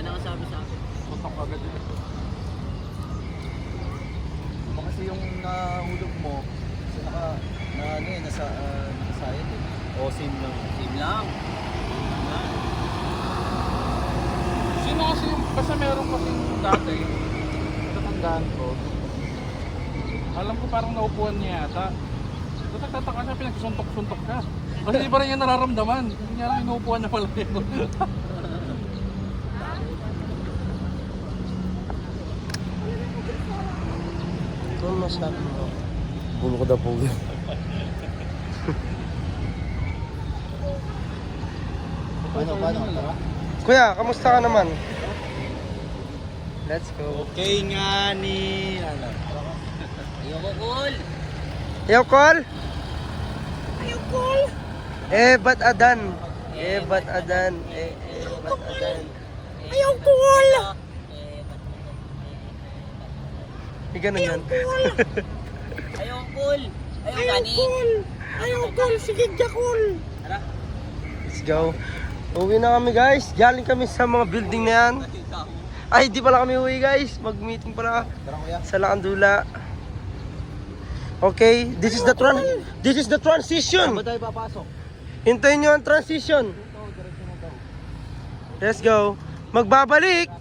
Wala na kasabi sa akin. Putok agad yun. Kasi yung nahulog mo, kasi nasa sayot eh. O, same lang. Same lang. Sino kasi yung, basta meron kasing dati, tatandaan ko. Alam ko parang naupuan niya yata. Tapos nagtataka siya, pinagsuntok-suntok siya. Kasi di ba rin niya nararamdaman? Hindi niya lang inuupuan niya pala yun. Ano masabi mo? Bulo ko daw po yun. Paano? Kuya, kamusta ka naman? Let's go. Okay nga ni... Ayoko cool. Ayaw call? Ayaw call? Ba't adan? Ba't adan? Ba't adan? Ayaw call! Ganun yan. Ayoko cool. Ayoko gani. Ayaw call! Sige, Jakul! Tara. Let's go. Uwi na kami guys. Galing kami sa mga building na yan. Ay, di pala kami uwi guys. Mag-meeting pala sa Lakandula. Okay, this is the transition. Ba tayo papasok? Hintayin nyo ang transition. Let's go. Magbabalik